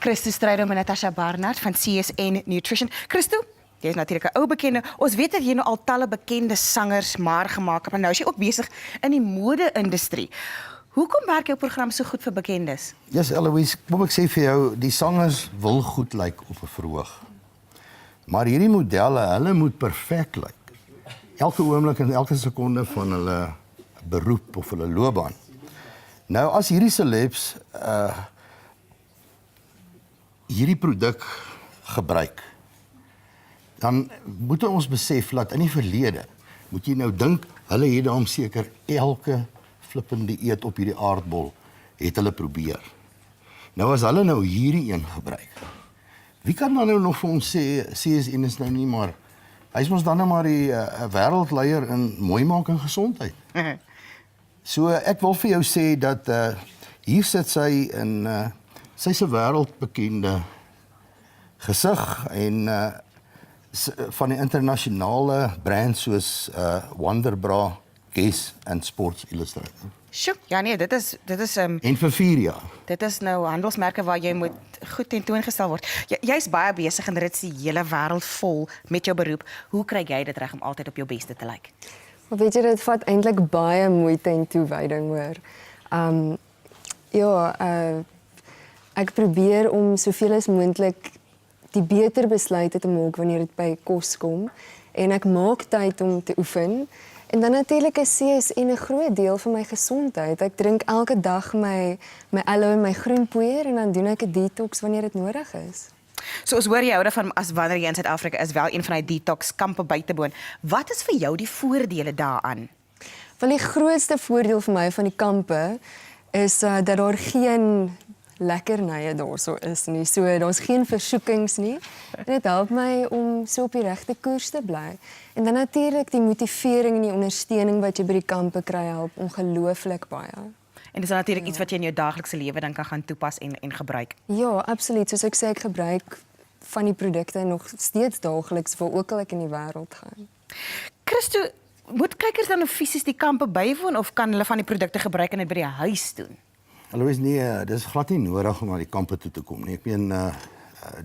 Christo Strydom en Natasha Barnard van CSN Nutrition. Christo, jy is natuurlik 'n ou bekende. Ons weet dat jy nou al talle bekende sangers maar gemaak het, maar nou is jy ook besig in die mode-industrie. Hoekom werk jou program so goed vir bekendes? Yes, Eloise, kom ek sê vir jou, die sangers wil goed lyk op 'n verhoog. Maar hierdie modelle, hulle moet perfek lyk. Elke oomblik en elke sekonde van hulle beroep of hulle loopbaan. Nou as hierdie celebs hierdie produk gebruik, dan moet ons besef dat in die verlede moet jy nou dink, hulle het daarom seker elke flippende dieet op hierdie aardbol het hulle probeer. Nou as hulle nou hierdie een gebruik, wie kan dan nou nog vir ons sê, CSN is nou nie maar, hy is ons dan nou maar die wêreldleier in mooi maak en gesondheid. So ek wil vir jou sê dat hier sit sy in sy's 'n wêreldbekende gesig en van die internasionale brands soos Wonderbra, Guess en Sports Illustrated. Sjoe, ja nee, dit is En vir 4 jaar. dit is nou handelsmerke waar jy moet goed tentoongestel word. Jy's baie besig en dit is die hele wêreld vol met jou beroep. Hoe kry jy dit reg om altyd op jou beste te lyk? Maar weet jy, dit vat eintlik baie moeite en toewyding hoor. Ek probeer om soveel as moontlik die beter besluite te maak wanneer dit by kos kom en ek maak tyd om te oefen. En dan natuurlik is CSN 'n groot deel van my gesondheid. Ek drink elke dag my aloe en my groenpoeier en dan doen ek 'n detox wanneer dit nodig is. So ons hoor jy hou daarvan as wanneer jy in Suid-Afrika is wel een van die detox kampe by te woon. Wat is vir jou die voordele daaraan? Wel die grootste voordeel vir my van die kampe is dat daar geen lekkernye daarso is nie. So daar's geen versoekings nie. En dit help my om so op die regte koers te bly. En dan natuurlik die motivering en die ondersteuning wat jy by die kampe kry help ongelooflik baie. En dis natuurlik iets wat jy in jou daaglikse lewe dan kan gaan toepas en gebruik. Ja, absoluut. Soos ek sê, ek gebruik van die produkte nog steeds daagliks waar ook al ek in die wêreld gaan. Christo, moet kykers dan fisies die kampe bywoon of kan hulle van die produkte gebruik en dit by die huis doen? Hulle nee, dis glad nie nodig om na die kampe toe te kom nie. Ek meen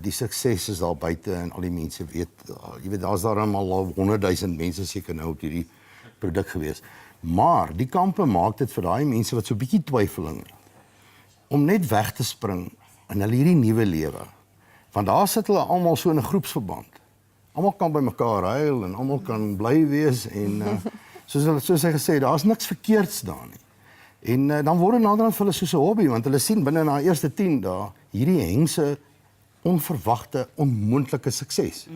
die sukses is daar buite en al die mense weet, jy weet daar's daar al 100,000 mense seker nou op hierdie produk gewees. Maar die kampe maak dit vir daai mense wat so 'n bietjie twyfeling het, om net weg te spring in hulle hierdie nuwe lewe. Want daar sit hulle almal so in 'n groepsverband. Almal kan by mekaar huil en almal kan bly wees en soos hy gesê, daar's niks verkeerds daar nie. En dan word dit naderhand vir hulle soos 'n hobby, want hulle sien binne na eerste 10 dae hierdie hengse onverwagte, onmoontlike sukses.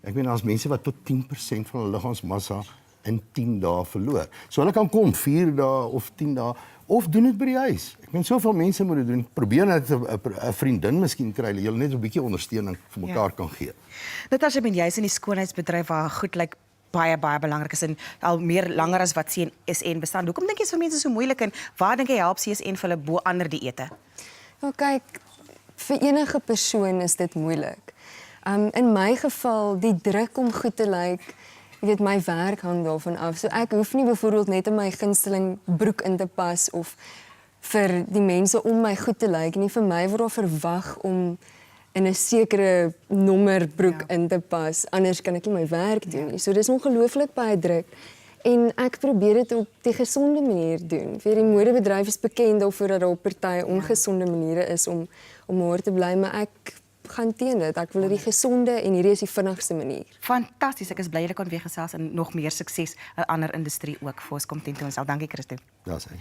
Ek meen daar's mense wat tot 10% van hulle liggaamsmassa in 10 dae verloor. So hulle kan kom 4 dae of 10 dae of doen dit by die huis. Ek meen soveel mense moet dit doen. Probeer net 'n vriendin miskien kry, jy net 'n bietjie ondersteuning vir mekaar kan gee. Natasha, ben jy's in die skoonheidsbedryf waar goed lyk baie belangrik is en al meer langer as wat CSN bestaan. Hoekom dink jy is vir mense so moeilik en waar dink jy help CSN vir hulle bo ander dieete? Nou kyk, vir enige persoon is dit moeilik. In my geval, die druk om goed te lyk, jy weet my werk hang daarvan af. So ek hoef nie byvoorbeeld net in my gunsteling broek in te pas of vir die mense om my goed te lyk nie. Vir my word daar verwag om in 'n sekere nommer broek in te pas, anders kan ek nie my werk doen nie. So dis ongelooflik baie druk. En ek probeer dit op die gesonde manier doen. Vir die modebedryf is bekend daarvoor dat daar party ongesonde maniere is om maar te bly, maar ek gaan teen dit. Ek wil die gesonde en hierdie is die vinnigste manier. Fantasties, ek is bly jy kon weer gesels en nog meer sukses in 'n ander industrie ook vir ons kom tentoonstel. Dankie Christo. Daar's hy.